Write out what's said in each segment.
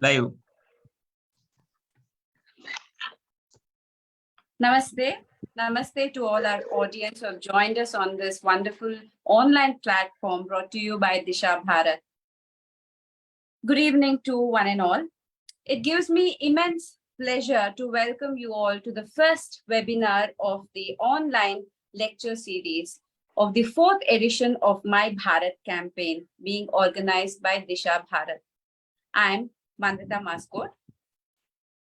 Live. Namaste. Namaste to all our audience who have joined us on this wonderful online platform brought to you by Disha Bharat. Good evening to one and all. It gives me immense pleasure to welcome you all to the first webinar of the online lecture series of the fourth edition of MyBHARAT campaign being organized by Disha Bharat. I'm Mandita Maskot.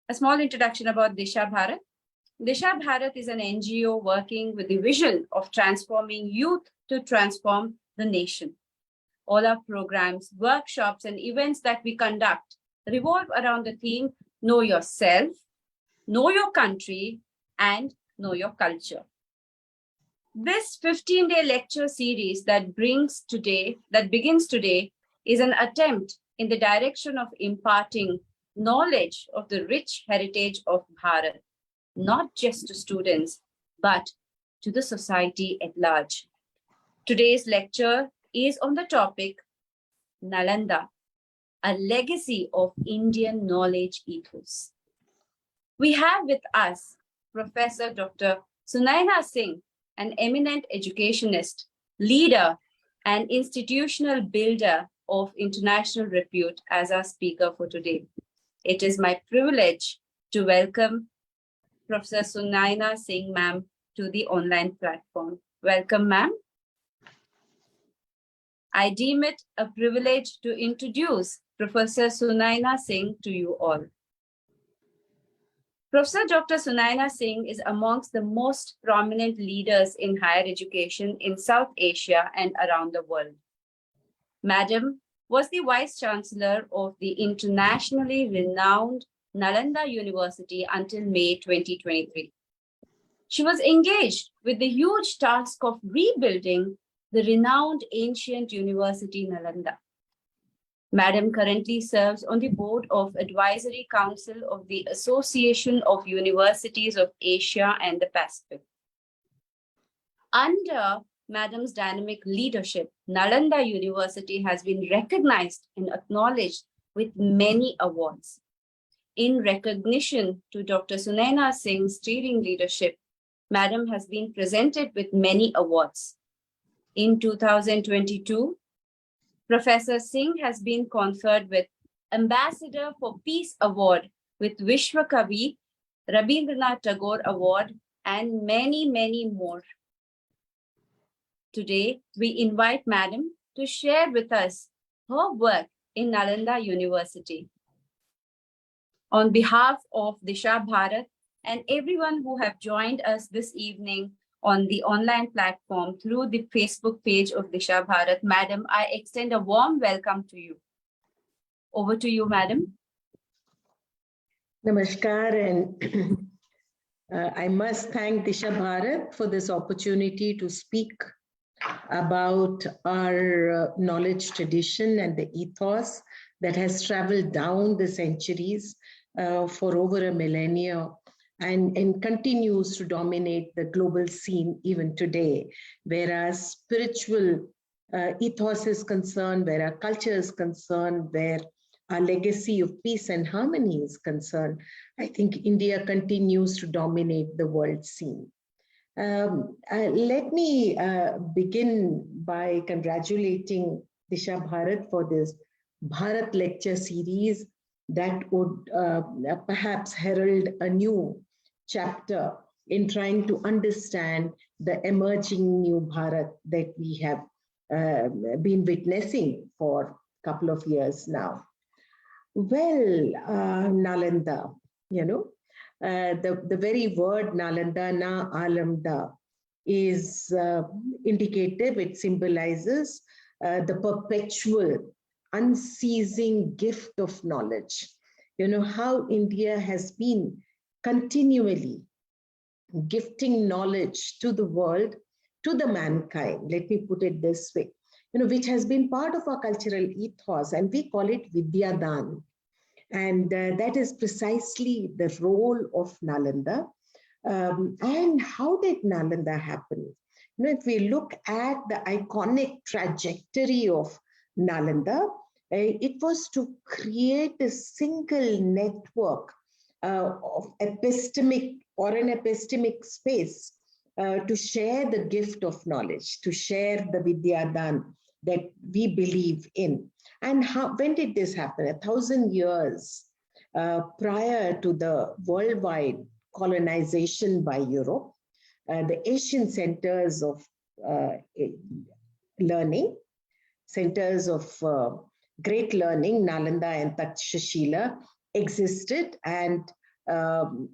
A small introduction about Disha Bharat. Disha Bharat is an NGO working with the vision of transforming youth to transform the nation. All our programs, workshops, and events that we conduct revolve around the theme, know yourself, know your country, and know your culture. This 15-day lecture series that begins today is an attempt in the direction of imparting knowledge of the rich heritage of Bharat, not just to students, but to the society at large. Today's lecture is on the topic Nalanda, a legacy of Indian knowledge ethos. We have with us Professor Dr. Sunaina Singh, an eminent educationist, leader, and institutional builder of international repute as our speaker for today. It is my privilege to welcome Professor Sunaina Singh, ma'am, to the online platform. Welcome, ma'am. I deem it a privilege to introduce Professor Sunaina Singh to you all. Professor Dr. Sunaina Singh is amongst the most prominent leaders in higher education in South Asia and around the world. Madam was the Vice Chancellor of the internationally renowned Nalanda University until May 2023. She was engaged with the huge task of rebuilding the renowned ancient university Nalanda. Madam currently serves on the board of Advisory Council of the Association of Universities of Asia and the Pacific. Under Madam's dynamic leadership, Nalanda University has been recognized and acknowledged with many awards. In recognition to Dr. Sunaina Singh's steering leadership, Madam has been presented with many awards. In 2022, Professor Singh has been conferred with Ambassador for Peace Award with Vishwa Kavi, Rabindranath Tagore Award, and many, many more. Today, we invite Madam to share with us her work in Nalanda University. On behalf of Disha Bharat and everyone who have joined us this evening on the online platform through the Facebook page of Disha Bharat, Madam, I extend a warm welcome to you. Over to you, Madam. Namaskar, and I must thank Disha Bharat for this opportunity to speak about our knowledge tradition and the ethos that has traveled down the centuries for over a millennia and continues to dominate the global scene even today, where our spiritual ethos is concerned, where our culture is concerned, where our legacy of peace and harmony is concerned. I think India continues to dominate the world scene. Let me begin by congratulating Disha Bharat for this Bharat lecture series that would perhaps herald a new chapter in trying to understand the emerging new Bharat that we have been witnessing for a couple of years now. Well, Nalanda, you know, the very word Nalanda, na alamda, is indicative. It symbolizes the perpetual, unceasing gift of knowledge. You know, how India has been continually gifting knowledge to the world, to the mankind, let me put it this way, you know, which has been part of our cultural ethos, and we call it Vidyadan. And that is precisely the role of Nalanda. And how did Nalanda happen? You know, if we look at the iconic trajectory of Nalanda, It was to create a single network of epistemic or an epistemic space to share the gift of knowledge, to share the Vidyadan that we believe in. And when did this happen? 1,000 years prior to the worldwide colonization by Europe, the Asian centers of learning, centers of great learning, Nalanda and Takshashila, existed and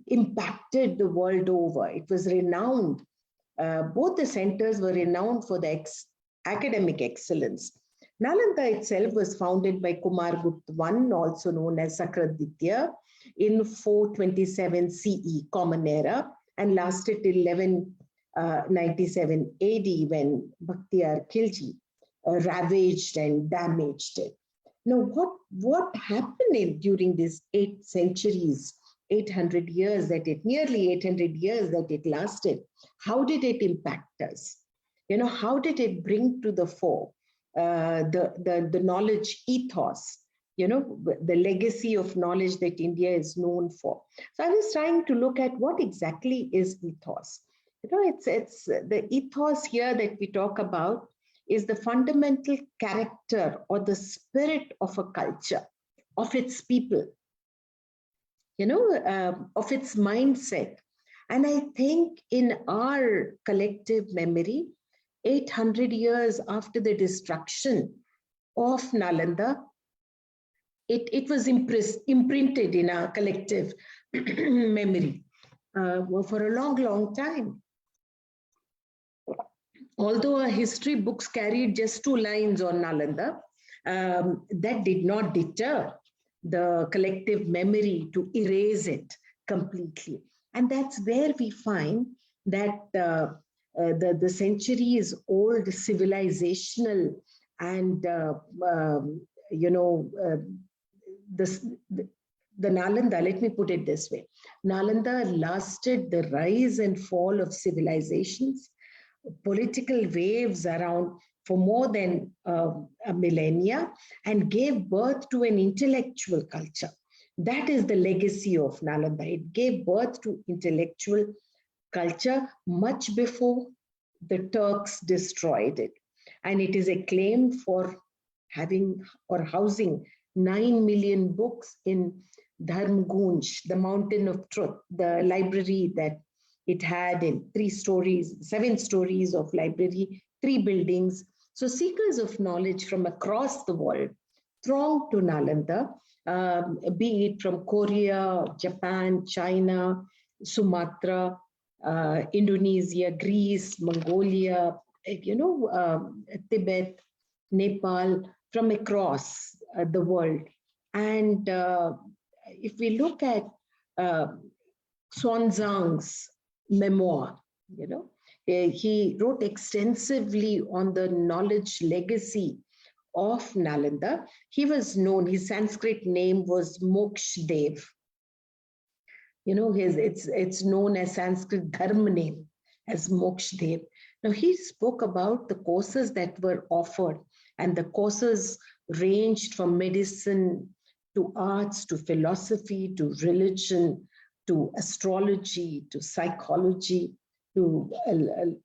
impacted the world over. It was renowned. Both the centers were renowned for the academic excellence. Nalanda itself was founded by Kumargupta I, also known as Sakraditya, in 427 CE, Common Era, and lasted till 1197 AD when Bakhtiyar Khilji ravaged and damaged it. Now, what happened during these 8 centuries, 800 years that it, nearly 800 years that it lasted? How did it impact us? How did it bring to the fore the knowledge ethos, the legacy of knowledge that India is known for? So I was trying to look at what exactly is ethos. It's the ethos here that we talk about is the fundamental character or the spirit of a culture, of its people, of its mindset. And I think in our collective memory, 800 years after the destruction of Nalanda, it was imprinted in our collective memory for a long, long time. Although our history books carried just 2 lines on Nalanda, that did not deter the collective memory to erase it completely. And that's where we find that the centuries-old civilizational and, the Nalanda, let me put it this way, Nalanda lasted the rise and fall of civilizations, political waves around for more than a millennia, and gave birth to an intellectual culture. That is the legacy of Nalanda. It gave birth to intellectual culture much before the Turks destroyed it. And it is acclaimed for having or housing 9 million books in Dharmgunj, the Mountain of Truth, the library that it had in 7 stories of library, 3 buildings. So seekers of knowledge from across the world thronged to Nalanda, be it from Korea, Japan, China, Sumatra, Indonesia, Greece, Mongolia, Tibet, Nepal, from across the world. And if we look at Xuanzang's memoir, he wrote extensively on the knowledge legacy of Nalanda. He was known, his Sanskrit name was Mokshadev. It's known as Sanskrit Dharma name as Mokshadev. Now, he spoke about the courses that were offered, and the courses ranged from medicine to arts, to philosophy, to religion, to astrology, to psychology, to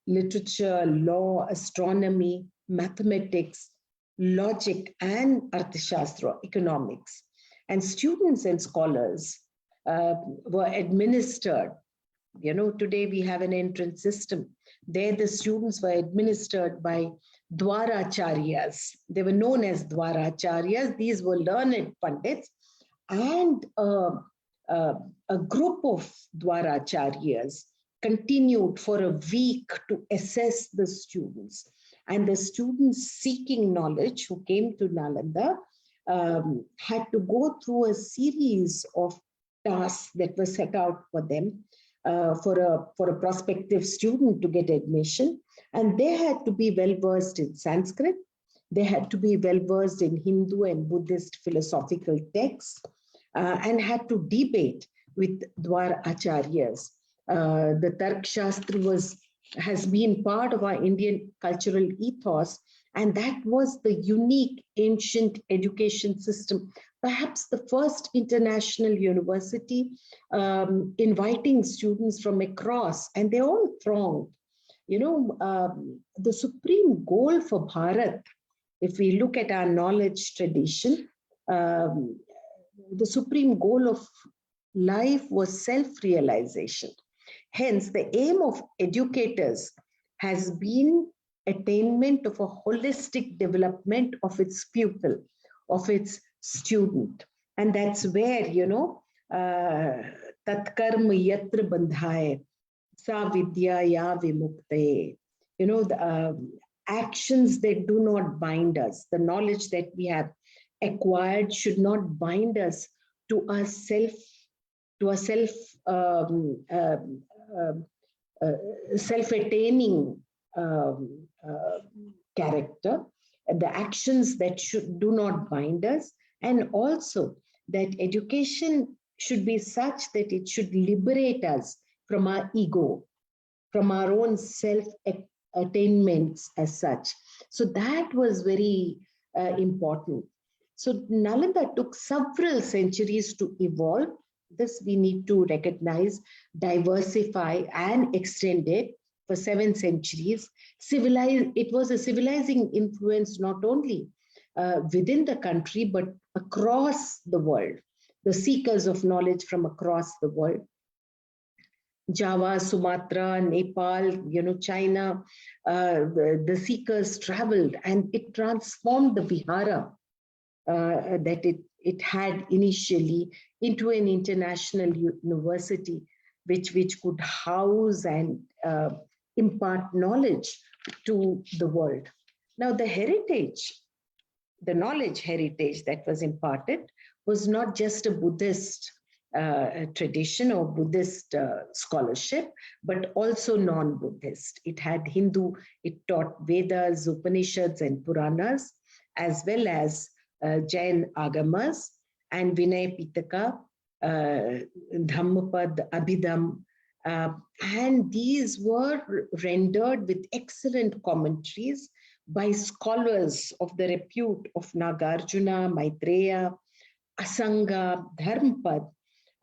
literature, law, astronomy, mathematics, logic, and Arthashastra, economics. And students and scholars were administered. Today we have an entrance system. There the students were administered by Dwaracharyas. They were known as Dwaracharyas. These were learned Pandits, and a group of Dwaracharyas continued for a week to assess the students. And the students seeking knowledge who came to Nalanda had to go through a series of tasks that were set out for them for a prospective student to get admission. And they had to be well-versed in Sanskrit. They had to be well-versed in Hindu and Buddhist philosophical texts, and had to debate with Dwar Acharyas. The Tark Shastri has been part of our Indian cultural ethos, And that was the unique ancient education system, perhaps the first international university inviting students from across, and they all thronged. The supreme goal for Bharat, if we look at our knowledge tradition, um, the supreme goal of life was self-realization. Hence, the aim of educators has been attainment of a holistic development of its pupil, of its student. And that's where, tatkarma yatra bandhaye, sa vidya ya vimukte. The actions that do not bind us, the knowledge that we have acquired should not bind us to a self, self-attaining character, the actions that do not bind us, and also that education should be such that it should liberate us from our ego, from our own self-attainments as such. So that was very important. So Nalanda took several centuries to evolve. This we need to recognize, diversify, and extend it for 7 centuries. It was a civilizing influence not only within the country, but across the world. The seekers of knowledge from across the world. Java, Sumatra, Nepal, China, the seekers traveled, and it transformed the vihara that it had initially into an international university, which could house and impart knowledge to the world. Now, the knowledge heritage that was imparted was not just a Buddhist tradition or Buddhist scholarship, but also non-Buddhist. It had Hindu, it taught Vedas, Upanishads, and Puranas, as well as Jain Agamas and Vinay Pitaka, Dhammapad, Abhidham, and these were rendered with excellent commentaries by scholars of the repute of Nagarjuna, Maitreya, Asanga, Dharmpad,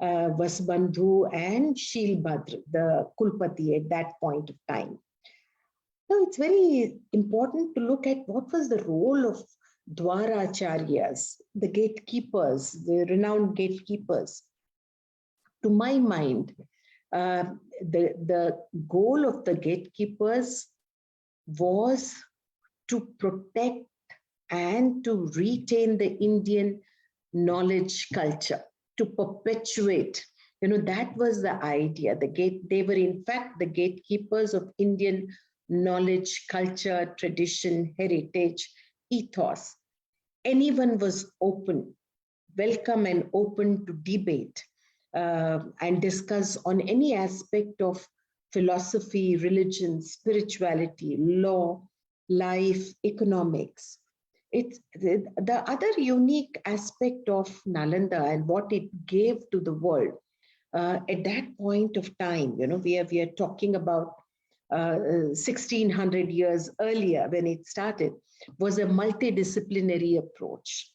Vasbandhu, and Shilbhadra, the Kulpati at that point of time. So it's very important to look at what was the role of Dwaracharyas, the gatekeepers, the renowned gatekeepers. To my mind, the goal of the gatekeepers was to protect and to retain the Indian knowledge culture, to perpetuate. That was the idea. They were in fact the gatekeepers of Indian knowledge, culture, tradition, heritage, ethos. Anyone was welcome and open to debate and discuss on any aspect of philosophy, religion, spirituality, law, life, economics. It's the other unique aspect of Nalanda and what it gave to the world at that point of time. We are talking about 1600 years earlier when it started, was a multidisciplinary approach,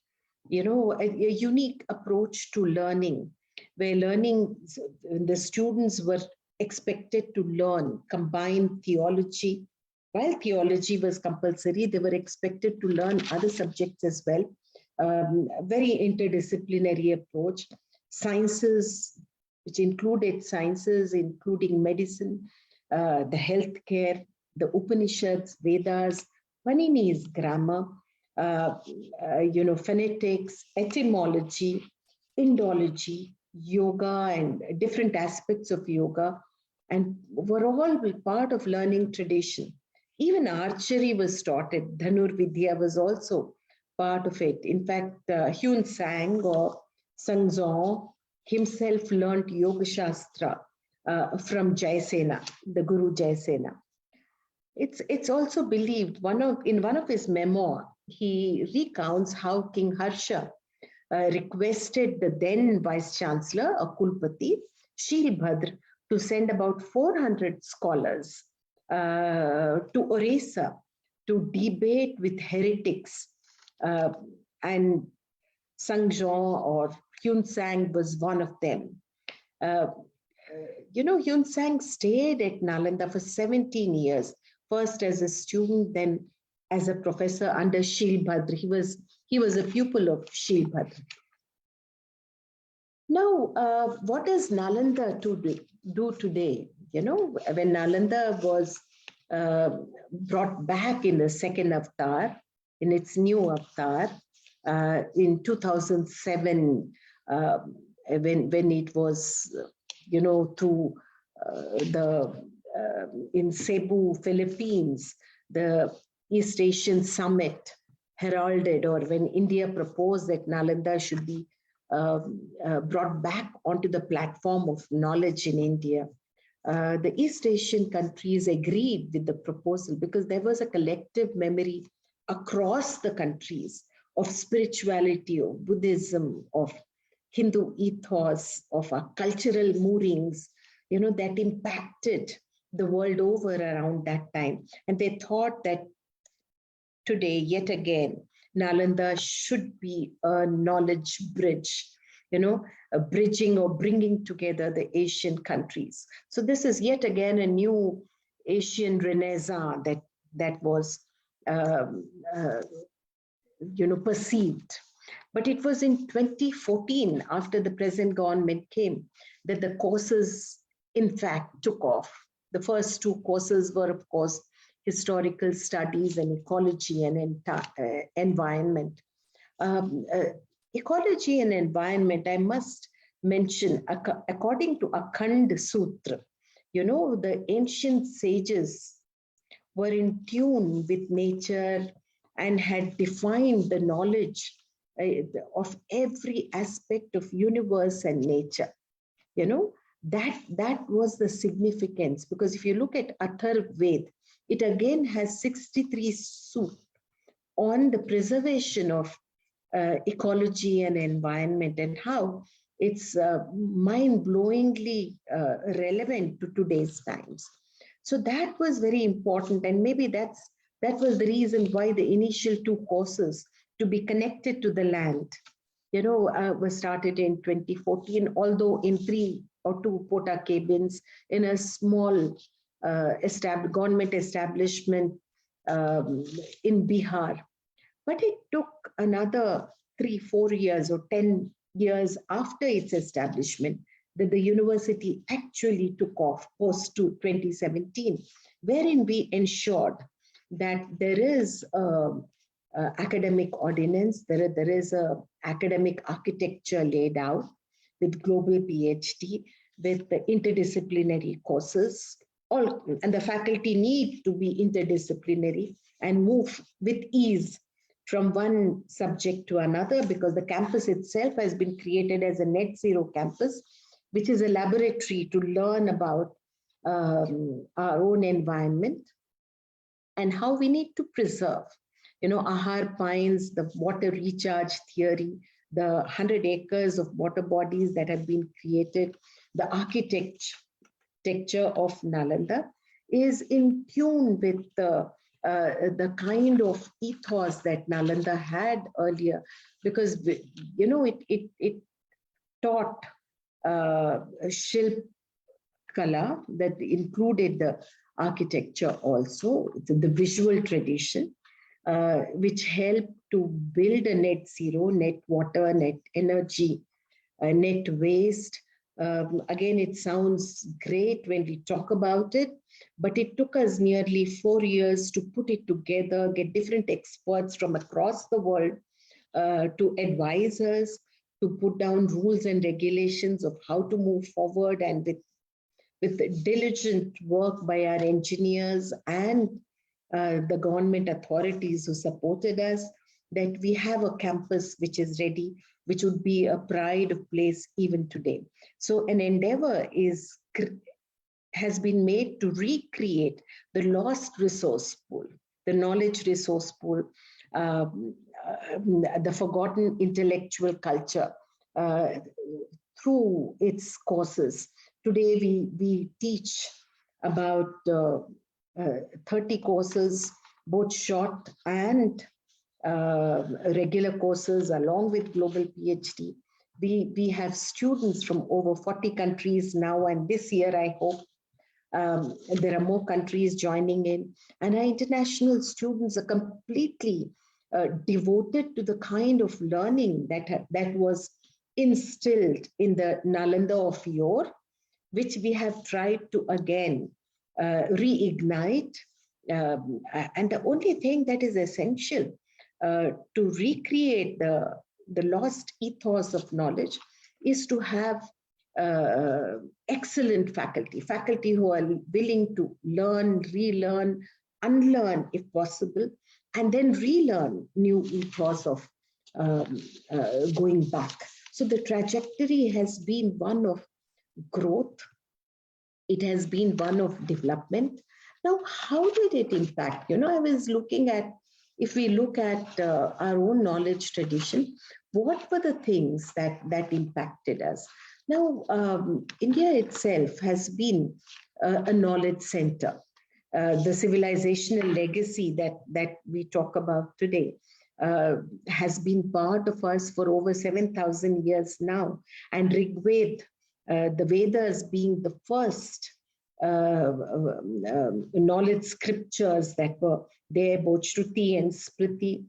a unique approach to learning, where the students were expected to learn, combine theology. While theology was compulsory, they were expected to learn other subjects as well. Very interdisciplinary approach. Sciences, which included sciences, including medicine, the healthcare, the Upanishads, Vedas, Panini's grammar, phonetics, etymology, Indology, yoga, and different aspects of yoga, and were all part of learning tradition. Even archery was taught. Dhanur Vidya was also part of it. In fact, Hyun Sang or Sangzong himself learned Yoga Shastra from Jaisena, the Guru Jaisena. It's also believed, in one of his memoirs, he recounts how King Harsha requested the then Vice Chancellor, a Kulpati, Shilbhadra, to send about 400 scholars to Orissa to debate with heretics. And Sangjeon or Hyun Sang was one of them. Hyun Sang stayed at Nalanda for 17 years, first as a student, then as a professor under Shil Bhadra. He was a pupil of Shil Bhadra. Now, what does Nalanda do today? When Nalanda was brought back in the second avatar, in its new avatar, in 2007, when it was, through in Cebu, Philippines, the East Asian Summit heralded, or when India proposed that Nalanda should be brought back onto the platform of knowledge in India, the East Asian countries agreed with the proposal because there was a collective memory across the countries of spirituality, of Buddhism, of Hindu ethos, of our cultural moorings, that impacted the world over around that time. And they thought that today, yet again, Nalanda should be a knowledge bridge, a bridging or bringing together the Asian countries. So this is yet again a new Asian renaissance that was, perceived. But it was in 2014, after the present government came, that the courses, in fact, took off. The first two courses were, of course, historical studies and ecology and environment. Ecology and environment, I must mention, according to Akhand Sutra, the ancient sages were in tune with nature and had defined the knowledge of every aspect of universe and nature. That was the significance, because if you look at Atharv Ved, it again has 63 sut on the preservation of ecology and environment, and how it's mind-blowingly relevant to today's times. So that was very important, and maybe that was the reason why the initial two courses to be connected to the land, was started in 2014, although in 3 or 2 pota cabins in a small government establishment in Bihar. But it took another 3-4 years or 10 years after its establishment that the university actually took off post to 2017, wherein we ensured that there is academic ordinance, there is a academic architecture laid out with global PhD, with the interdisciplinary courses, and the faculty need to be interdisciplinary and move with ease from one subject to another, because the campus itself has been created as a net zero campus, which is a laboratory to learn about our own environment and how we need to preserve. Ahar Pines, the water recharge theory, the 100 acres of water bodies that have been created, the architecture of Nalanda is in tune with the kind of ethos that Nalanda had earlier, because it taught Shilp Kala that included the architecture also, the visual tradition, which helped to build a net zero, net water, net energy, net waste. Again, it sounds great when we talk about it, but it took us nearly 4 years to put it together, get different experts from across the world to advise us, to put down rules and regulations of how to move forward, and with diligent work by our engineers and the government authorities who supported us, that we have a campus which is ready, which would be a pride of place even today. So an endeavor has been made to recreate the lost resource pool, the knowledge resource pool, the forgotten intellectual culture through its courses. Today we teach about 30 courses both short and regular courses along with global PhD. We have students from over 40 countries now, and this year I hope there are more countries joining in. And our international students are completely devoted to the kind of learning that was instilled in the Nalanda of yore, which we have tried to again reignite. And the only thing that is essential to recreate the lost ethos of knowledge is to have excellent faculty who are willing to learn, relearn, unlearn if possible, and then relearn new ethos of going back. So the trajectory has been one of growth. It has been one of development. Now, how did it impact? I was looking at, if we look at our own knowledge tradition, what were the things that impacted us? Now, India itself has been a knowledge center. The civilizational legacy that we talk about today has been part of us for over 7,000 years now. And Rig Ved, the Vedas being the first knowledge scriptures that were there, both Shruti and Smriti.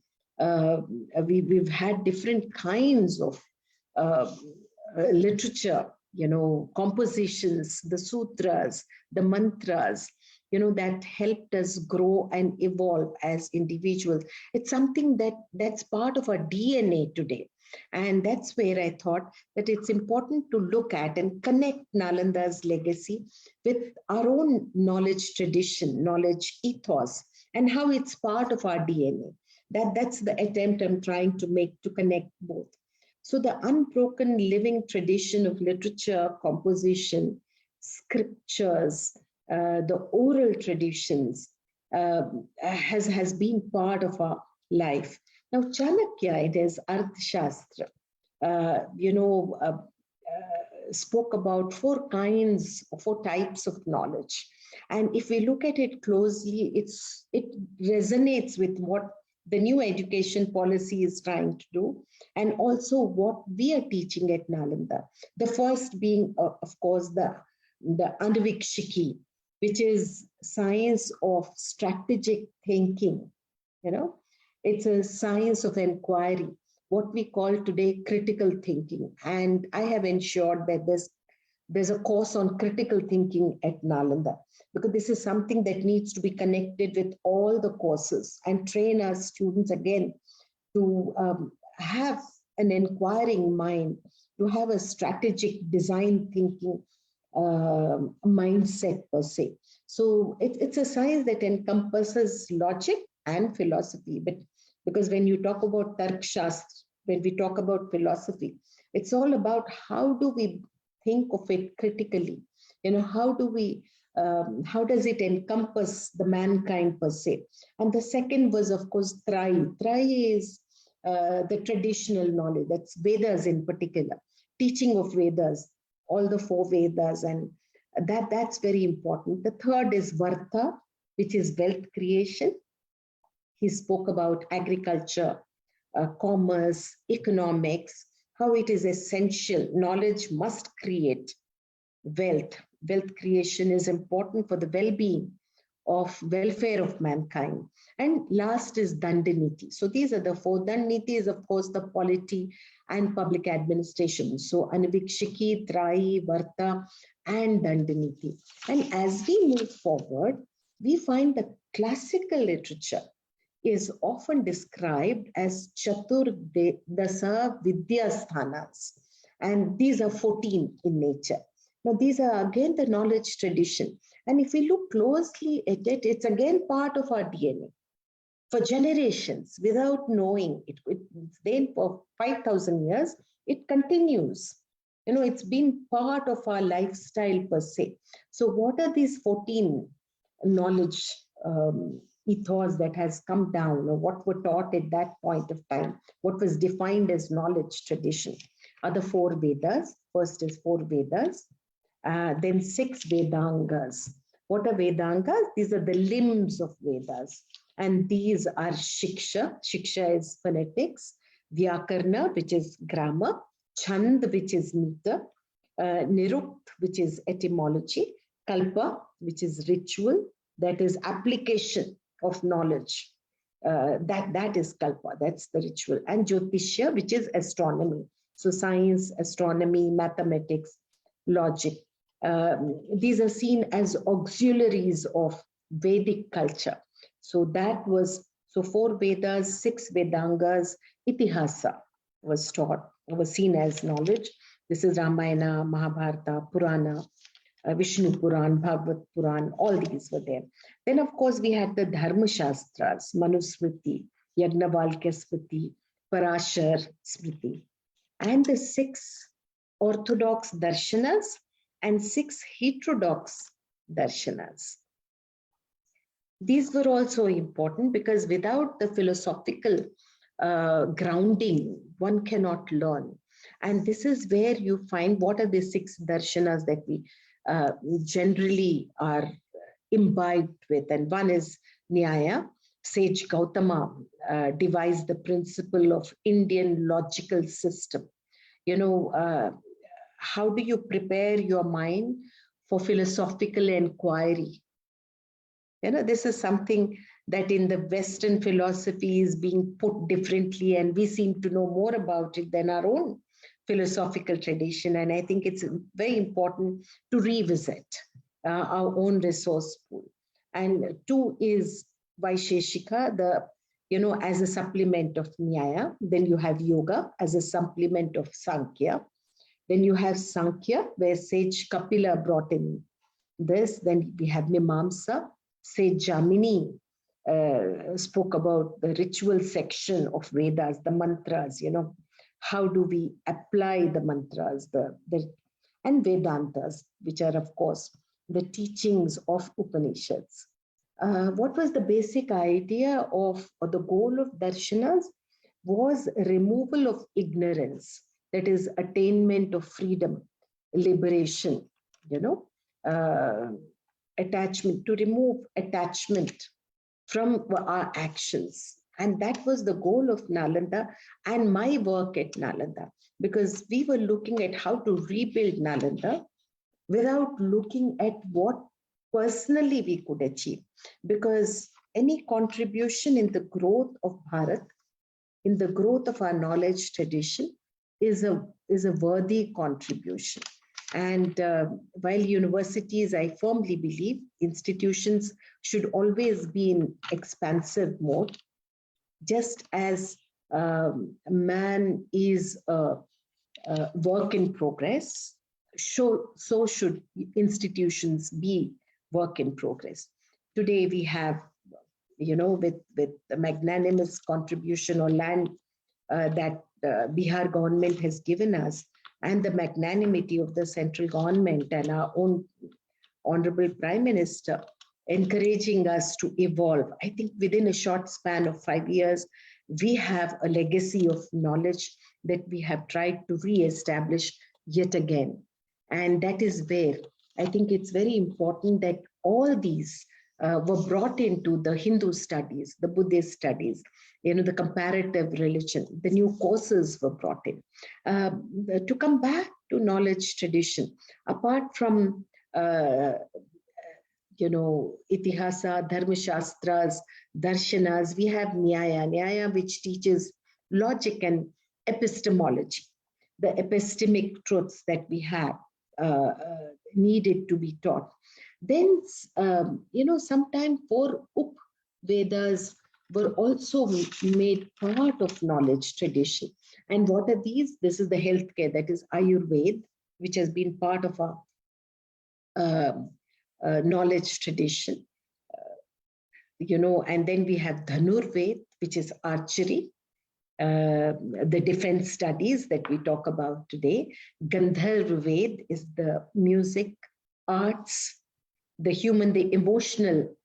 We've had different kinds of literature, compositions, the sutras, the mantras, that helped us grow and evolve as individuals. It's something that's part of our DNA today. And that's where I thought that it's important to look at and connect Nalanda's legacy with our own knowledge tradition, knowledge ethos, and how it's part of our DNA. That's the attempt I'm trying to make to connect both. So the unbroken living tradition of literature, composition, scriptures, the oral traditions has been part of our life. Now, Chanakya, it is Arthashastra, spoke about four types of knowledge. And if we look at it closely, it resonates with what the new education policy is trying to do, and also what we are teaching at Nalanda. The first being, of course, the Anuvikshiki, which is science of strategic thinking. It's a science of inquiry, what we call today critical thinking. And I have ensured that there's a course on critical thinking at Nalanda, because this is something that needs to be connected with all the courses and train our students again to have an inquiring mind, to have a strategic design thinking mindset per se. So it's a science that encompasses logic and philosophy. But because when you talk about Tark Shastra, when we talk about philosophy, it's all about how do we think of it critically? How does it encompass the mankind per se? And the second was, of course, Trai. Trai is the traditional knowledge, that's Vedas in particular, teaching of Vedas, all the four Vedas, and that's very important. The third is Varta, which is wealth creation. He spoke about agriculture, commerce, economics, how it is essential. Knowledge must create wealth. Wealth creation is important for the well-being of welfare of mankind. And last is Dandaniti. So these are the four. Dandaniti is, of course, the polity and public administration. So Anuvikshiki, Trai, Varta, and Dandaniti. And as we move forward, we find the classical literature is often described as Chatur Dasa Vidyasthanas. And these are 14 in nature. Now, these are again the knowledge tradition. And if we look closely at it, it's again part of our DNA. For generations, without knowing it, it's then for 5,000 years, it continues. It's been part of our lifestyle per se. So what are these 14 knowledge ethos that has come down, or what were taught at that point of time, what was defined as knowledge tradition? Are the four Vedas. First is four Vedas, then 6 Vedangas. What are Vedangas? These are the limbs of Vedas. And these are Shiksha. Shiksha is phonetics. Vyakarna, which is grammar. Chand, which is meter. Nirukt, which is etymology. Kalpa, which is ritual. That is application of knowledge. That is Kalpa. That's the ritual. And Jyotishya, which is astronomy. So science, astronomy, mathematics, logic. These are seen as auxiliaries of Vedic culture. So that was, so 4 Vedas, 6 Vedangas, Itihasa was taught, was seen as knowledge. This is Ramayana, Mahabharata, Purana, Vishnu Puran, Bhagavad Puran, all these were there. Then, of course, we had the Dharma Shastras, Manusmriti, Yagnavalkya Smriti, Parashar Smriti, and the 6 orthodox darshanas and 6 heterodox darshanas. These were also important because without the philosophical grounding, one cannot learn. And this is where you find what are the 6 darshanas that we generally are imbibed with. And one is Nyaya. Sage Gautama devised the principle of Indian logical system. You know, how do you prepare your mind for philosophical inquiry? You know, this is something that in the Western philosophy is being put differently, and we seem to know more about it than our own philosophical tradition. And I think it's very important to revisit our own resource pool. And 2 is Vaisheshika, the, you know, as a supplement of Nyaya. Then you have Yoga as a supplement of Sankhya. Then you have Sankhya, where sage Kapila brought in this. Then we have Mimamsa. Sage Jamini spoke about the ritual section of Vedas, the mantras, you know, how do we apply the mantras, and Vedantas, which are, of course, the teachings of Upanishads. What was the basic idea of, or the goal of darshanas was removal of ignorance, that is attainment of freedom, liberation, you know, attachment, to remove attachment from our actions. And that was the goal of Nalanda and my work at Nalanda, because we were looking at how to rebuild Nalanda without looking at what personally we could achieve. Because any contribution in the growth of Bharat, in the growth of our knowledge tradition, is a worthy contribution. And while universities, I firmly believe, institutions should always be in expansive mode, just as man is a work in progress, so should institutions be work in progress. Today we have, you know, with the magnanimous contribution or land that Bihar government has given us, and the magnanimity of the central government and our own Honorable Prime Minister encouraging us to evolve. I think within a short span of 5 years, we have a legacy of knowledge that we have tried to re-establish yet again. And that is where I think it's very important that all these were brought into the Hindu studies, the Buddhist studies, you know, the comparative religion, the new courses were brought in to come back to knowledge tradition. Apart from, you know, Itihasa, Dharma Shastras, Darshanas, we have Nyaya, which teaches logic and epistemology, the epistemic truths that we have needed to be taught. Then, you know, sometime 4 Vedas were also made part of knowledge tradition. And what are these? This is the healthcare, that is Ayurveda, which has been part of our knowledge tradition. You know, and then we have Dhanurved, which is archery, the defense studies that we talk about today. Gandharved is the music, arts, the human, the emotional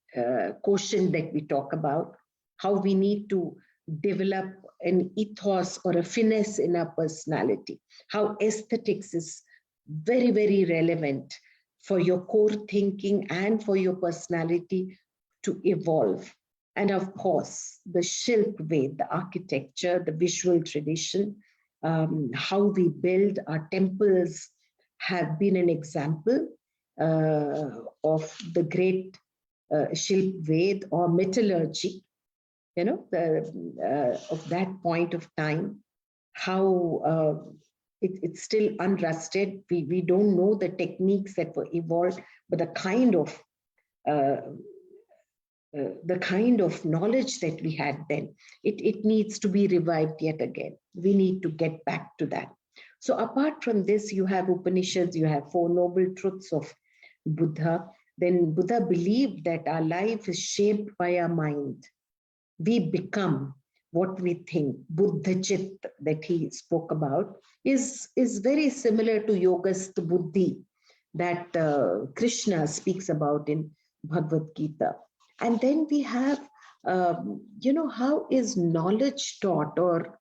quotient that we talk about, how we need to develop an ethos or a finesse in our personality, how aesthetics is very, very relevant for your core thinking and for your personality to evolve. And of course, the Shilp Ved, the architecture, the visual tradition, how we build our temples have been an example of the great Shilp Ved or metallurgy, of that point of time, how it's still unrusted. We don't know the techniques that were evolved, but uh, the kind of knowledge that we had then, it needs to be revived yet again. We need to get back to that. So apart from this, you have Upanishads, you have Four Noble Truths of Buddha. Then Buddha believed that our life is shaped by our mind. We become what we think. Buddha Chit that he spoke about is very similar to Yogast Buddhi that Krishna speaks about in Bhagavad Gita. And then we have, how is knowledge taught or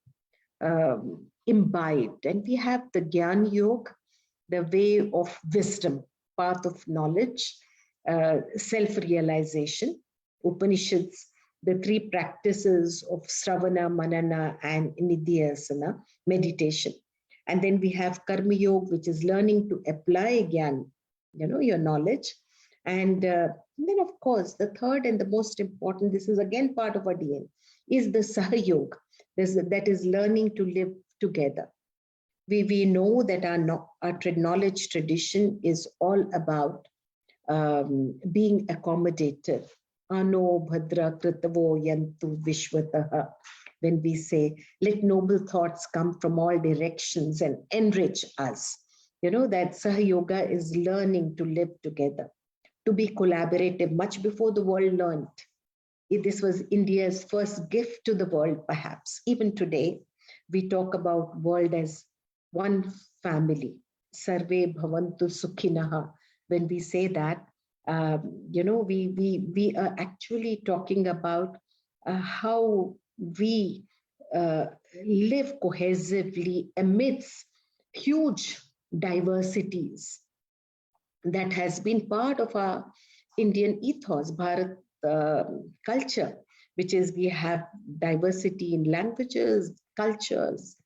imbibed? And we have the Gyan Yoga, the way of wisdom, path of knowledge, self-realization. Upanishads, the three practices of Sravana, Manana, and Nidhyasana, meditation. And then we have Karma Yoga, which is learning to apply Gyan, your knowledge. And then, of course, the third and the most important, this is again part of our DNA, is the Sahayog, that is learning to live together. We know that our knowledge tradition is all about being accommodative. Ano bhadra kritavo yantu vishwataha. When we say, let noble thoughts come from all directions and enrich us. That Sahayoga is learning to live together, to be collaborative much before the world learned. This was India's first gift to the world, perhaps. Even today, we talk about world as one family. Sarve bhavantu sukhinaha. When we say that, we are actually talking about how we live cohesively amidst huge diversities. That has been part of our Indian ethos, Bharat culture, which is we have diversity in languages, cultures,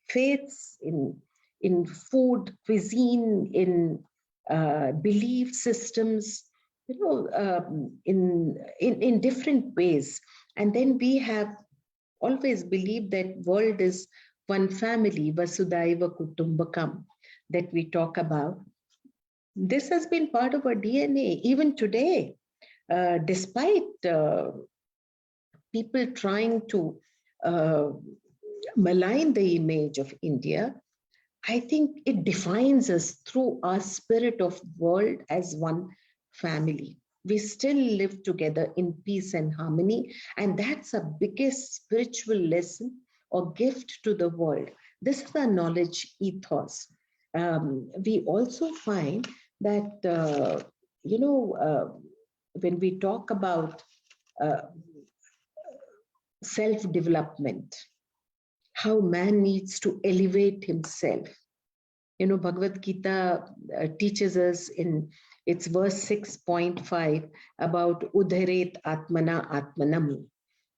faiths, in food, cuisine, in belief systems, in different ways. And then we have always believed that world is one family, Vasudhaiva Kutumbakam, that we talk about. This has been part of our DNA, even today, despite people trying to malign the image of India. I think it defines us through our spirit of world as one family. We still live together in peace and harmony, and that's our biggest spiritual lesson or gift to the world. This is the knowledge ethos. We also find that, when we talk about self-development, how man needs to elevate himself. Bhagavad Gita teaches us in its verse 6.5 about Udharet Atmana Atmanam.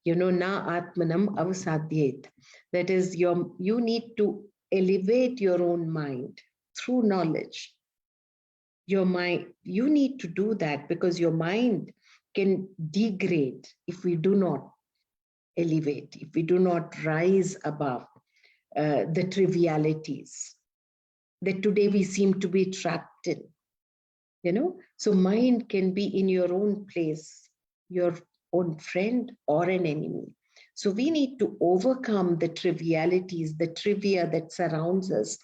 Na Atmanam avasadhyet. That is, you need to elevate your own mind through knowledge. Your mind, you need to do that because your mind can degrade if we do not elevate, if we do not rise above the trivialities that today we seem to be trapped in. So mind can be in your own place, your own friend or an enemy. So we need to overcome the trivialities, the trivia that surrounds us,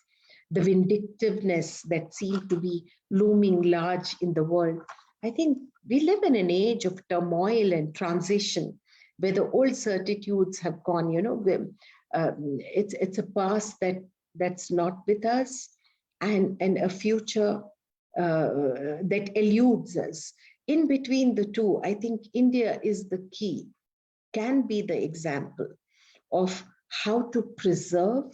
the vindictiveness that seems to be looming large in the world. I think we live in an age of turmoil and transition where the old certitudes have gone. It's a past that's not with us, and a future that eludes us. In between the two, I think India is the key, can be the example of how to preserve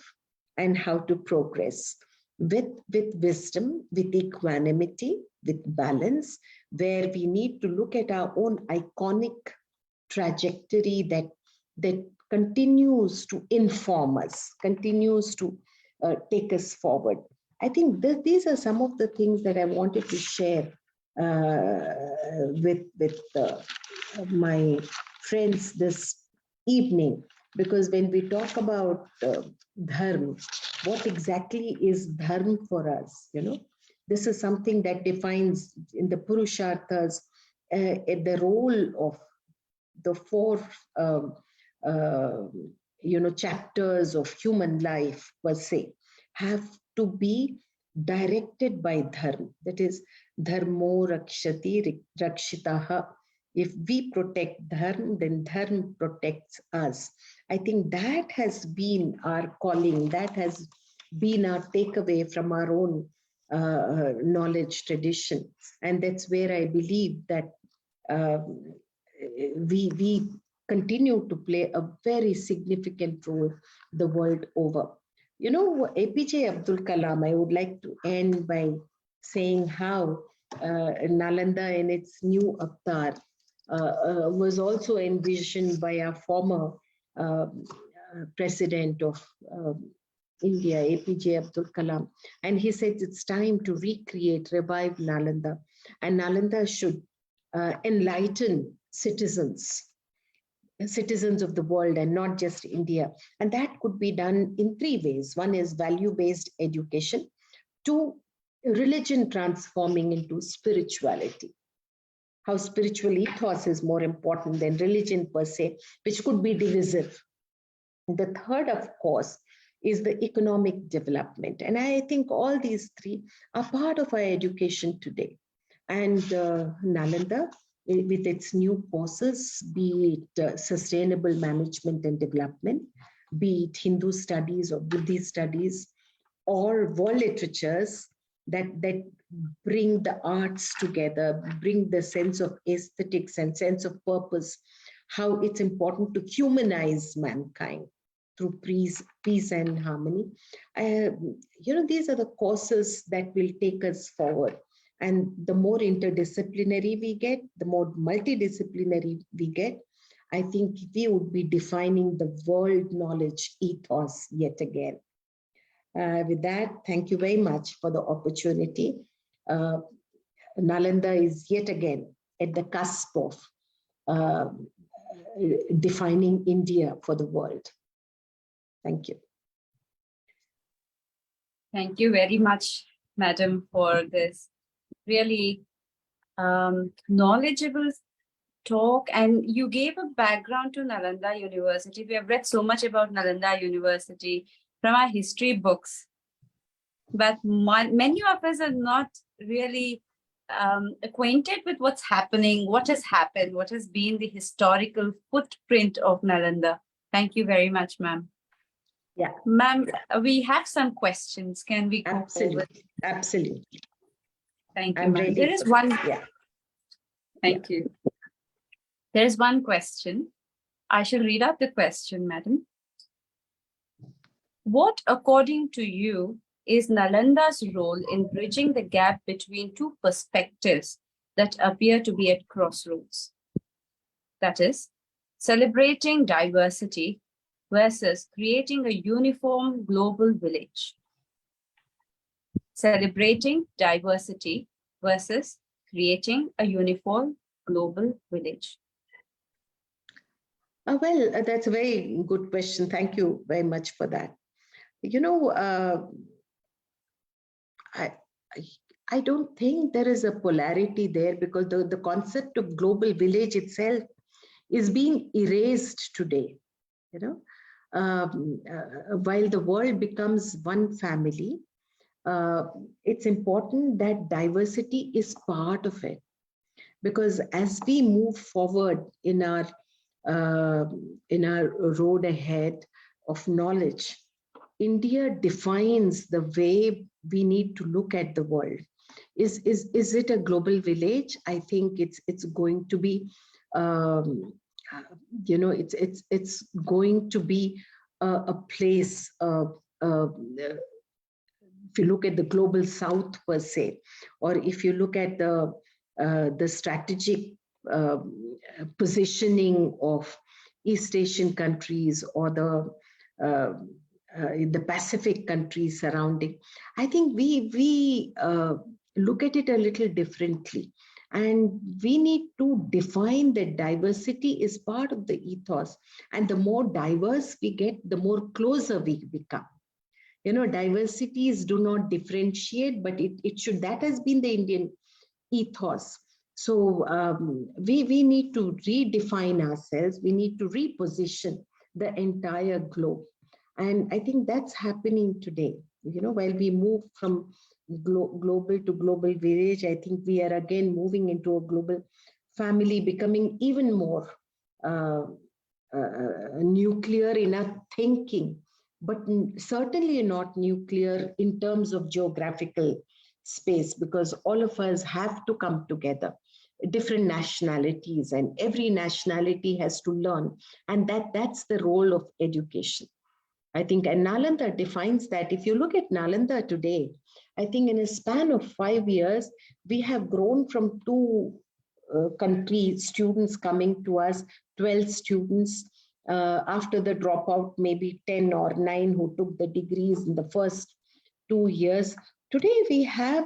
and how to progress with wisdom, with equanimity, with balance, where we need to look at our own iconic trajectory that continues to inform us, continues to take us forward. I think these are some of the things that I wanted to share with my friends this evening, because when we talk about dharma, what exactly is dharma for us? This is something that defines in the Purusharthas the role of the four chapters of human life per se have to be directed by dharma. That is, dharmo rakshati rakshitaha. If we protect dharma, then dharma protects us. I think that has been our calling, that has been our takeaway from our own knowledge tradition. And that's where I believe that we continue to play a very significant role the world over. APJ Abdul Kalam, I would like to end by saying how Nalanda in its new avatar was also envisioned by our former president of India, APJ Abdul Kalam. And he said it's time to recreate, revive Nalanda. And Nalanda should enlighten citizens of the world and not just India. And that could be done in three ways. One is value-based education. Two, religion transforming into spirituality. How spiritual ethos is more important than religion per se, which could be divisive. The third, of course, is the economic development. And I think all these three are part of our education today. And Nalanda, with its new courses, be it sustainable management and development, be it Hindu studies or Buddhist studies, or world literatures that bring the arts together, bring the sense of aesthetics and sense of purpose, how it's important to humanize mankind through peace and harmony. These are the courses that will take us forward. And the more interdisciplinary we get, the more multidisciplinary we get, I think we would be defining the world knowledge ethos yet again. With that, thank you very much for the opportunity. Nalanda is yet again at the cusp of defining India for the world. Thank you. Thank you very much, Madam, for this really knowledgeable talk. And you gave a background to Nalanda University. We have read so much about Nalanda University from our history books, but many of us are not really acquainted with what's happening, what has happened, what has been the historical footprint of Nalanda. Thank you very much, ma'am. Yeah. Ma'am, we have some questions. Can we go forward? Absolutely. Thank you, I'm ma'am. ready. There is one. Yeah. Thank you. There is one question. I shall read out the question, madam. What, according to you, is Nalanda's role in bridging the gap between two perspectives that appear to be at crossroads? That is, celebrating diversity versus creating a uniform global village. Celebrating diversity versus creating a uniform global village. Well, that's a very good question. Thank you very much for that. I don't think there is a polarity there, because the concept of global village itself is being erased today. While the world becomes one family, it's important that diversity is part of it, because as we move forward in our road ahead of knowledge, India defines the way we need to look at the world. Is it a global village? I think it's going to be, it's going to be a place. If you look at the global South per se, or if you look at the strategic positioning of East Asian countries or the Pacific countries surrounding. I think we look at it a little differently. And we need to define that diversity is part of the ethos. And the more diverse we get, the more closer we become. You know, diversities do not differentiate, but it should, that has been the Indian ethos. So we need to redefine ourselves. We need to reposition the entire globe. And I think that's happening today. You know, while we move from global to global village, I think we are again moving into a global family, becoming even more nuclear in our thinking, but certainly not nuclear in terms of geographical space, because all of us have to come together, different nationalities, and every nationality has to learn. And that's the role of education, I think. And Nalanda defines that. If you look at Nalanda today, I think in a span of 5 years, we have grown from 2 country students coming to us, 12 students, after the dropout, maybe 10 or 9 who took the degrees in the first 2 years. Today, we have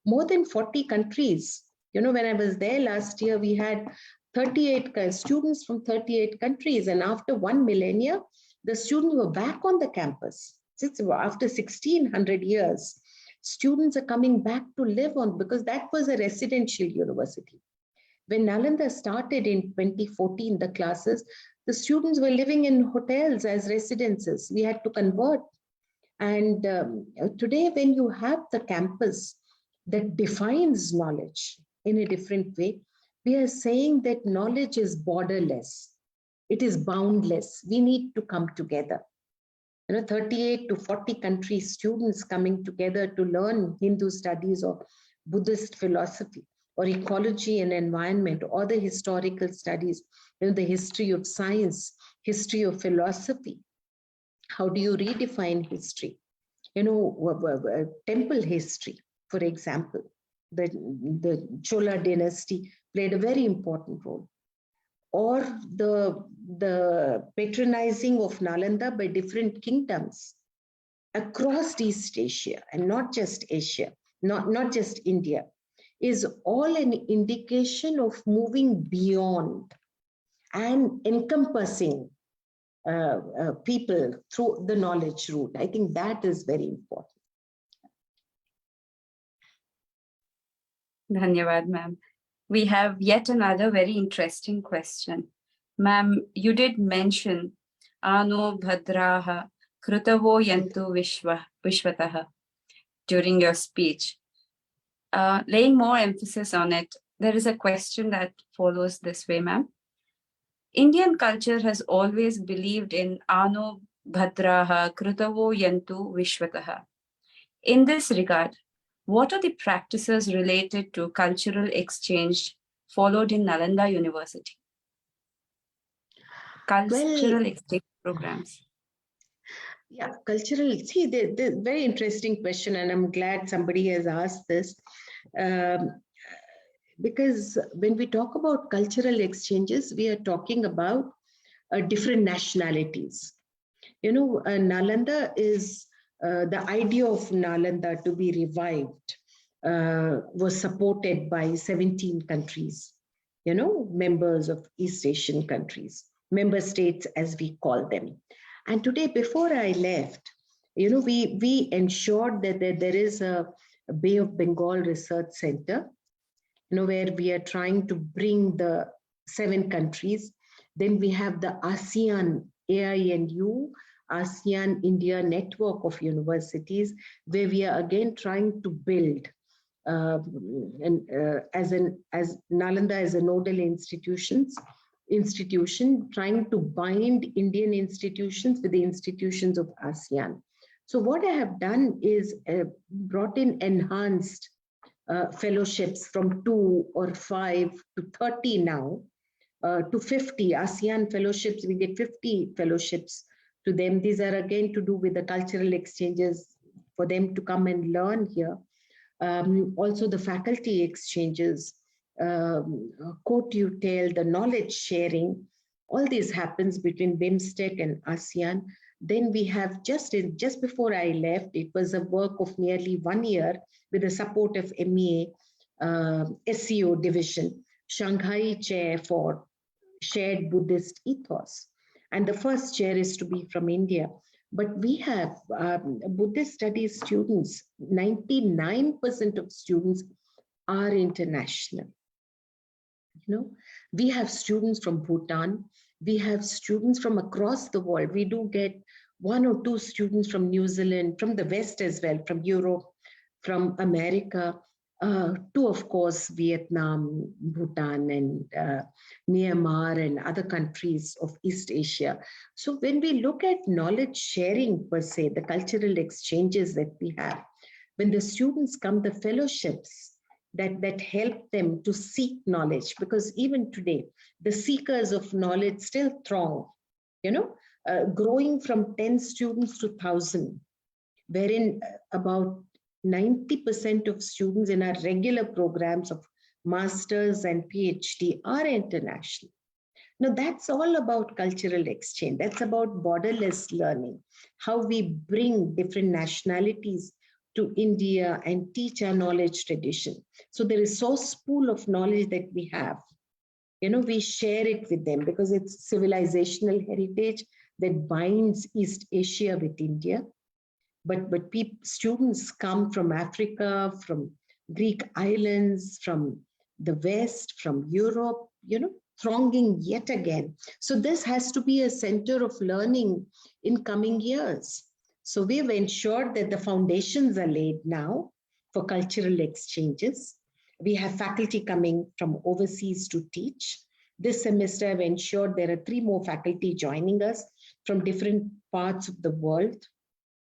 more than 40 countries. You know, when I was there last year, we had 38 students from 38 countries. And after 1 millennia, the students were back on the campus. After 1600 years, students are coming back to live on, because that was a residential university. When Nalanda started in 2014, the classes, the students were living in hotels as residences. We had to convert. And today, when you have the campus that defines knowledge in a different way, we are saying that knowledge is borderless. It is boundless. We need to come together. You know, 38 to 40 country students coming together to learn Hindu studies or Buddhist philosophy or ecology and environment or the historical studies, you know, the history of science, history of philosophy. How do you redefine history? You know, temple history, for example, the Chola dynasty played a very important role. Or the patronizing of Nalanda by different kingdoms across East Asia, and not just Asia, not just India, is all an indication of moving beyond and encompassing people through the knowledge route. I think that is very important. Dhanyavad, ma'am. We have yet another very interesting question. Ma'am, you did mention Ano Bhadraha Krutavo Yantu Vishwataha during your speech. Laying more emphasis on it, there is a question that follows this way, ma'am. Indian culture has always believed in Ano Bhadraha Krutavo Yantu Vishwataha. In this regard, what are the practices related to cultural exchange followed in Nalanda University? Cultural exchange programs. Yeah, cultural. See, the very interesting question, and I'm glad somebody has asked this. Because when we talk about cultural exchanges, we are talking about different nationalities. You know, Nalanda is the idea of Nalanda to be revived was supported by 17 countries, you know, members of East Asian countries, member states as we call them. And today, before I left, you know, we ensured that there is a Bay of Bengal Research Center, you know, where we are trying to bring the 7 countries. Then we have the ASEAN AINU, ASEAN India Network of Universities, where we are again trying to build as Nalanda as a nodal institution, trying to bind Indian institutions with the institutions of ASEAN. So what I have done is brought in enhanced fellowships from 2 or 5 to 30 now, to 50 ASEAN fellowships. We get 50 fellowships to them. These are again to do with the cultural exchanges for them to come and learn here. Also the faculty exchanges quote you tell, the knowledge sharing, all this happens between BIMSTEC and ASEAN. Then we have just before I left, it was a work of nearly 1 year with the support of MEA, SEO division, Shanghai chair for shared Buddhist ethos. And the first chair is to be from India. But we have Buddhist studies students, 99% of students are international. You know, we have students from Bhutan, we have students from across the world. We do get 1 or 2 students from New Zealand, from the West as well, from Europe, from America, to, of course, Vietnam, Bhutan, and Myanmar, and other countries of East Asia. So when we look at knowledge sharing per se, the cultural exchanges that we have, when the students come, the fellowships that help them to seek knowledge, because even today, the seekers of knowledge still throng, growing from 10 students to 1,000, wherein about 90% of students in our regular programs of masters and PhD are international. Now, that's all about cultural exchange. That's about borderless learning, how we bring different nationalities to India and teach our knowledge tradition. So the resource pool of knowledge that we have, we share it with them because it's civilizational heritage that binds East Asia with India. But students come from Africa, from Greek islands, from the West, from Europe, thronging yet again. So this has to be a center of learning in coming years. So we've ensured that the foundations are laid now for cultural exchanges. We have faculty coming from overseas to teach. This semester, I've ensured there are 3 more faculty joining us from different parts of the world.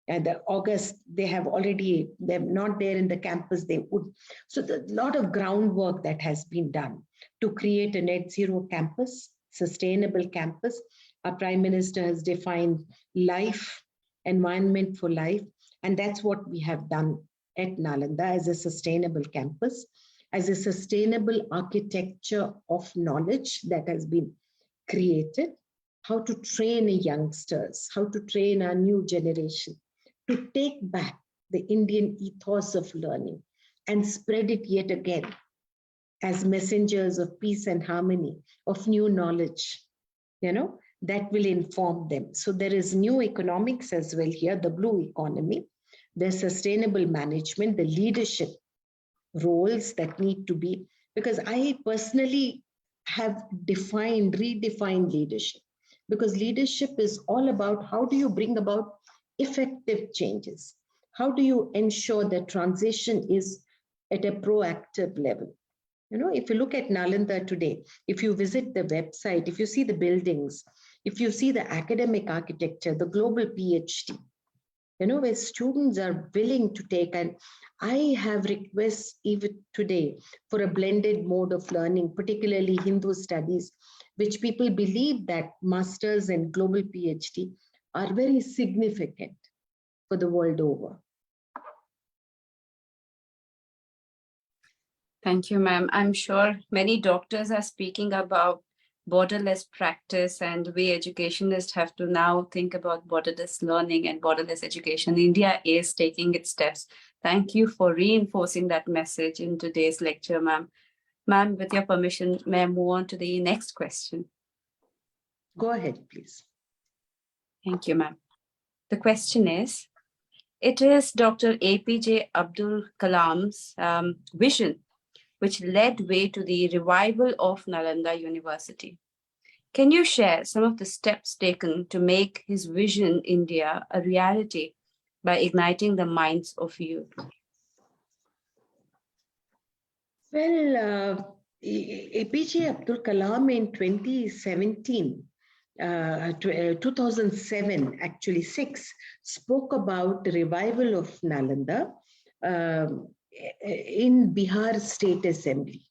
And August, they're not there in the campus, they would. So a lot of groundwork that has been done to create a net zero campus, sustainable campus. Our Prime Minister has defined life, environment for life. And that's what we have done at Nalanda as a sustainable campus, as a sustainable architecture of knowledge that has been created, how to train youngsters, how to train our new generation to take back the Indian ethos of learning and spread it yet again as messengers of peace and harmony, of new knowledge, that will inform them. So there is new economics as well here, the blue economy, there's sustainable management, the leadership roles that need to be, because I personally have redefined leadership, because leadership is all about how do you bring about effective changes? How do you ensure that transition is at a proactive level? If you look at Nalanda today, if you visit the website, if you see the buildings, if you see the academic architecture, the global PhD, where students are willing to take, and I have requests even today for a blended mode of learning, particularly Hindu studies, which people believe that masters and global PhD are very significant for the world over. Thank you, ma'am. I'm sure many doctors are speaking about borderless practice, and we educationists have to now think about borderless learning and borderless education. India is taking its steps. Thank you for reinforcing that message in today's lecture, ma'am. Ma'am, with your permission, may I move on to the next question? Go ahead, please. Thank you, ma'am. The question is, it is Dr. APJ Abdul Kalam's vision which led way to the revival of Nalanda University. Can you share some of the steps taken to make his vision India a reality by igniting the minds of youth? Well, APJ Abdul Kalam in 2007, actually 6, spoke about the revival of Nalanda in Bihar State Assembly.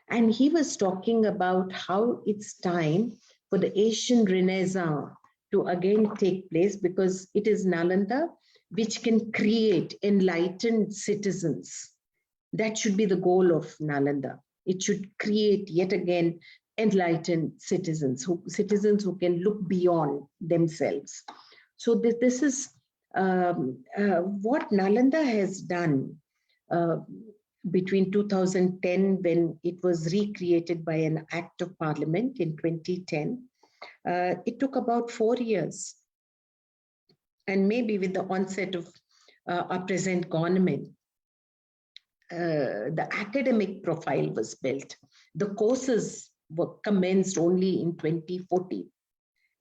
And he was talking about how it's time for the Asian Renaissance to again take place, because it is Nalanda which can create enlightened citizens. That should be the goal of Nalanda. It should create yet again enlightened citizens who can look beyond themselves. So this is what Nalanda has done between 2010, when it was recreated by an act of parliament in 2010. It took about 4 years. And maybe with the onset of our present government, the academic profile was built. The courses were commenced only in 2014,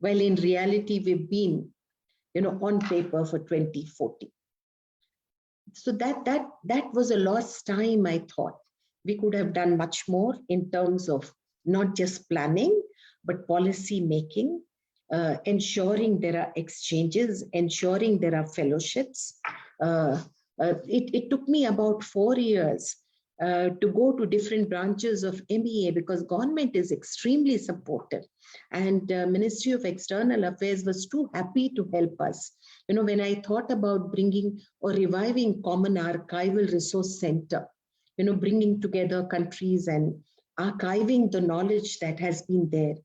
while in reality we've been, on paper for 2040. So that was a lost time, I thought. We could have done much more in terms of not just planning, but policy making, ensuring there are exchanges, ensuring there are fellowships. It took me about 4 years to go to different branches of MEA, because government is extremely supportive, and Ministry of External Affairs was too happy to help us. When I thought about bringing or reviving Common Archival Resource Center, bringing together countries and archiving the knowledge that has been there,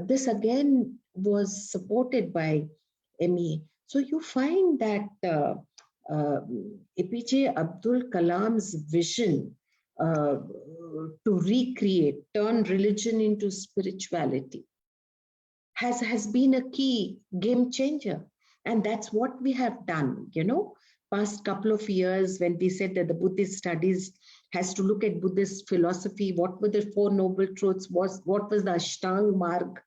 this again was supported by MEA. So you find that APJ Abdul Kalam's vision to recreate, turn religion into spirituality has been a key game changer. And that's what we have done, past couple of years, when we said that the Buddhist studies has to look at Buddhist philosophy, what were the 4 noble truths, what was the Ashtang Marg,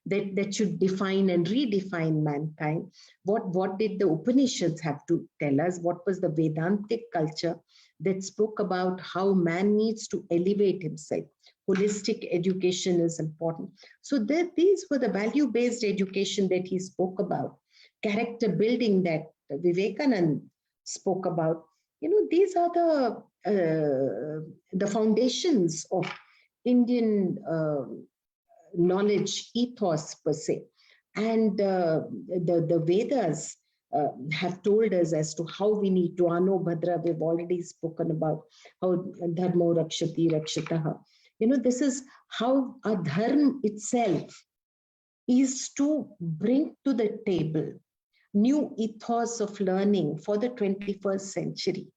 that should define and redefine mankind. What did the Upanishads have to tell us? What was the Vedantic culture that spoke about how man needs to elevate himself? Holistic education is important. So these were the value-based education that he spoke about, character building that Vivekanand spoke about. These are the foundations of Indian knowledge ethos per se. And the Vedas have told us as to how we need to Ano Bhadra. We've already spoken about how Dharmo Rakshati Rakshitaha. This is how a dharma itself is to bring to the table new ethos of learning for the 21st century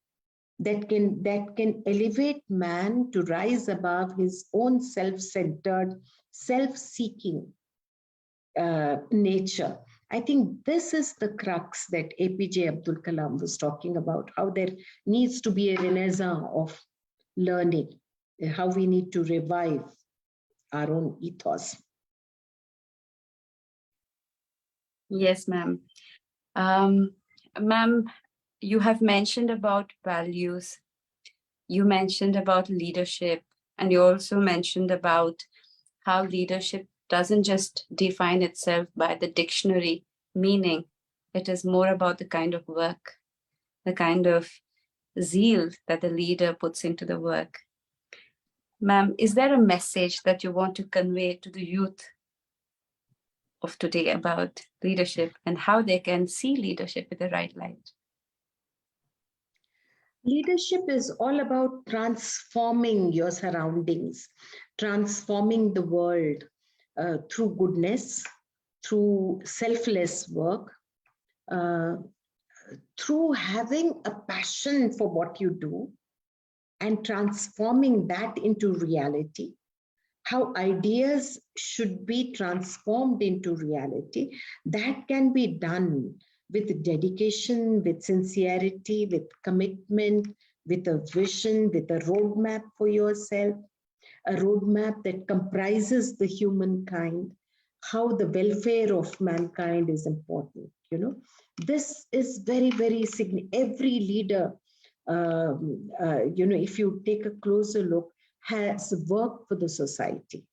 that can elevate man to rise above his own self-centered, self-seeking nature. I think this is the crux that APJ Abdul Kalam was talking about, how there needs to be a renaissance of learning, how we need to revive our own ethos. Yes, ma'am. Ma'am, you have mentioned about values, you mentioned about leadership, and you also mentioned about how leadership doesn't just define itself by the dictionary meaning. It is more about the kind of work, the kind of zeal that the leader puts into the work. Ma'am, is there a message that you want to convey to the youth of today about leadership and how they can see leadership in the right light? Leadership is all about transforming your surroundings, transforming the world through goodness, through selfless work, through having a passion for what you do and transforming that into reality. How ideas should be transformed into reality, that can be done with dedication, with sincerity, with commitment, with a vision, with a roadmap for yourself, a roadmap that comprises the humankind, how the welfare of mankind is important. This is very, very significant. Every leader, if you take a closer look, has worked for the society,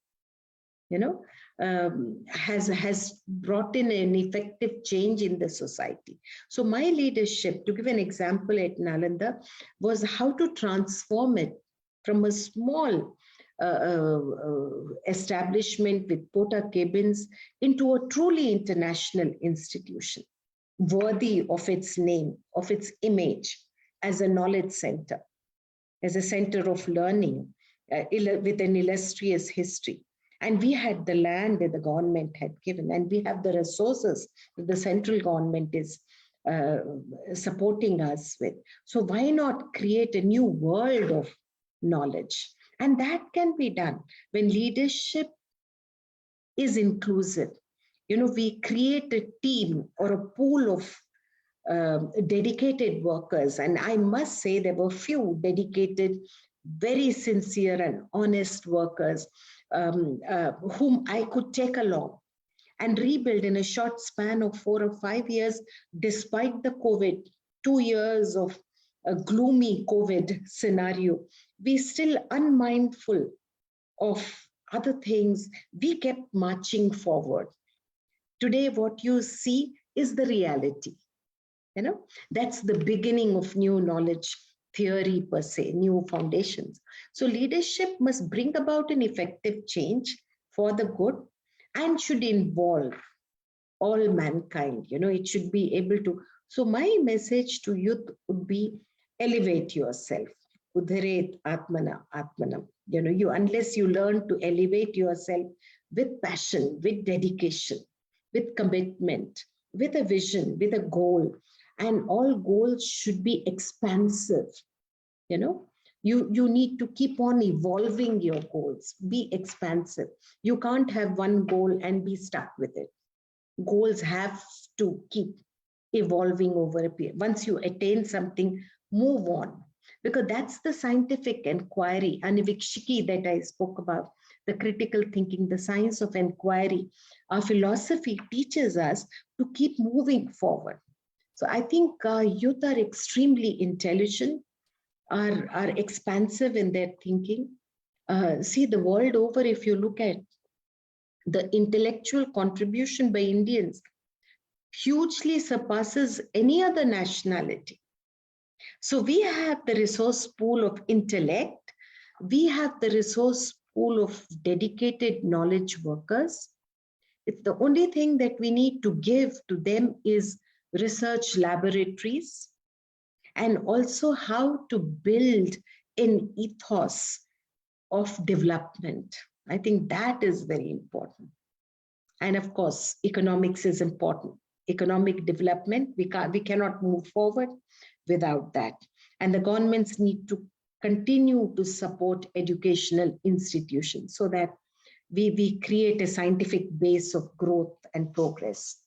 has brought in an effective change in the society. So my leadership, to give an example at Nalanda, was how to transform it from a small establishment with quota cabins into a truly international institution, worthy of its name, of its image as a knowledge center, as a center of learning, with an illustrious history. And we had the land that the government had given, and we have the resources that the central government is supporting us with. So why not create a new world of knowledge? And that can be done when leadership is inclusive. We create a team or a pool of dedicated workers. And I must say there were few dedicated, very sincere and honest workers whom I could take along and rebuild in a short span of 4 or 5 years, despite the COVID, 2 years of a gloomy COVID scenario. We still unmindful of other things. We kept marching forward. Today, what you see is the reality. That's the beginning of new knowledge theory per se, new foundations. So leadership must bring about an effective change for the good and should involve all mankind. It should be able to. So my message to youth would be elevate yourself. Udharet atmana atmanam. Unless you learn to elevate yourself with passion, with dedication, with commitment, with a vision, with a goal, and all goals should be expansive. You need to keep on evolving your goals, be expansive. You can't have one goal and be stuck with it. Goals have to keep evolving over a period. Once you attain something, move on. Because that's the scientific inquiry, anivikshiki, that I spoke about, the critical thinking, the science of inquiry. Our philosophy teaches us to keep moving forward. So I think youth are extremely intelligent, are expansive in their thinking. See, the world over, if you look at the intellectual contribution by Indians, hugely surpasses any other nationality. So we have the resource pool of intellect. We have the resource pool of dedicated knowledge workers. It's the only thing that we need to give to them is research laboratories, and also how to build an ethos of development. I think that is very important. And of course, economics is important. Economic development, we cannot move forward without that. And the governments need to continue to support educational institutions so that we create a scientific base of growth and progress.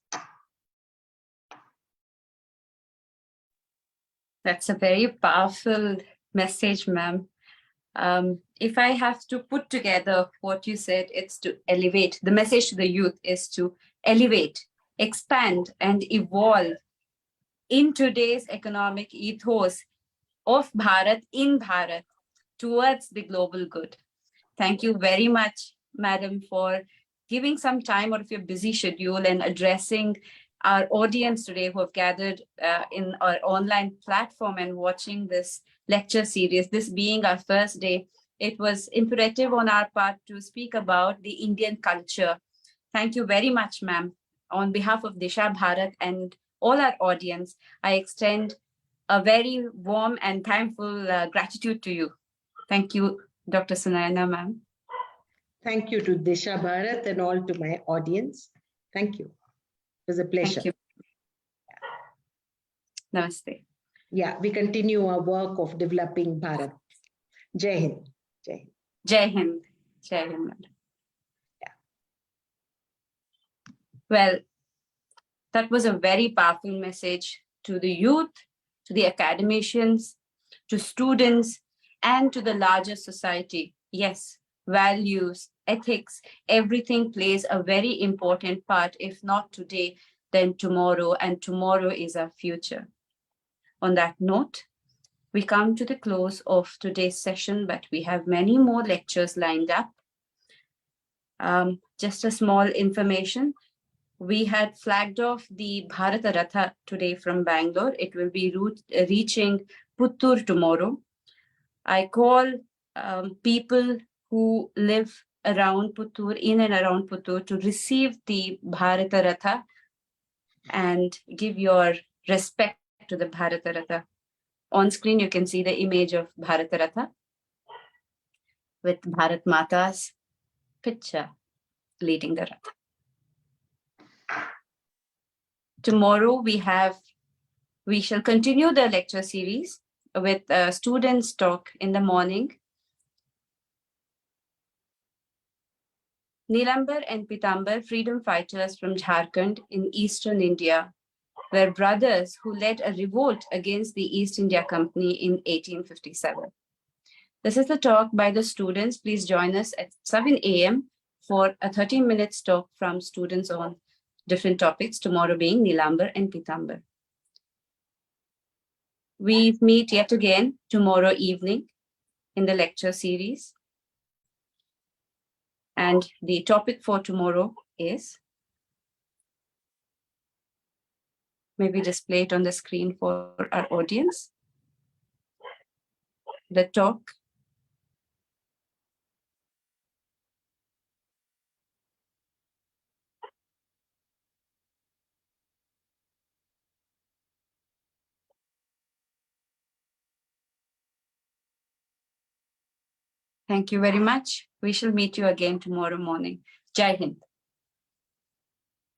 That's a very powerful message, ma'am. If I have to put together what you said, it's to elevate. The message to the youth is to elevate, expand, and evolve in today's economic ethos of Bharat in Bharat towards the global good. Thank you very much, madam, for giving some time out of your busy schedule and addressing our audience today who have gathered in our online platform and watching this lecture series. This being our first day, it was imperative on our part to speak about the Indian culture. Thank you very much, ma'am. On behalf of Disha Bharat and all our audience, I extend a very warm and thankful gratitude to you. Thank you, Dr. Sunaina, ma'am. Thank you to Disha Bharat and all to my audience. Thank you. It was a pleasure. Thank you. Namaste. Yeah, we continue our work of developing Bharat. Jai Hind. Jai Hind. Jai Hind. Jai Hind, madam. Yeah. Well, that was a very powerful message to the youth, to the academicians, to students, and to the larger society. Yes, values, ethics, everything plays a very important part, if not today, then tomorrow, and tomorrow is our future. On that note, we come to the close of today's session, but we have many more lectures lined up. Just a small information. We had flagged off the Bharata Ratha today from Bangalore. It will be reaching Puttur tomorrow. I call people who live around Puttur, in and around Puttur, to receive the Bharata Ratha and give your respect to the Bharata Ratha. On screen, you can see the image of Bharata Ratha. with Bharat Mata's picture leading the Rath. Tomorrow we shall continue the lecture series with students' talk in the morning. Nilambar and Pitambar, freedom fighters from Jharkhand in eastern India, were brothers who led a revolt against the East India Company in 1857. This is the talk by the students. Please join us at 7 a.m. for a 30-minute talk from students on different topics, tomorrow being Nilambar and Pitambar. We meet yet again tomorrow evening in the lecture series. And the topic for tomorrow is, maybe display it on the screen for our audience. The talk Thank you very much. We shall meet you again tomorrow morning. Jai Hind.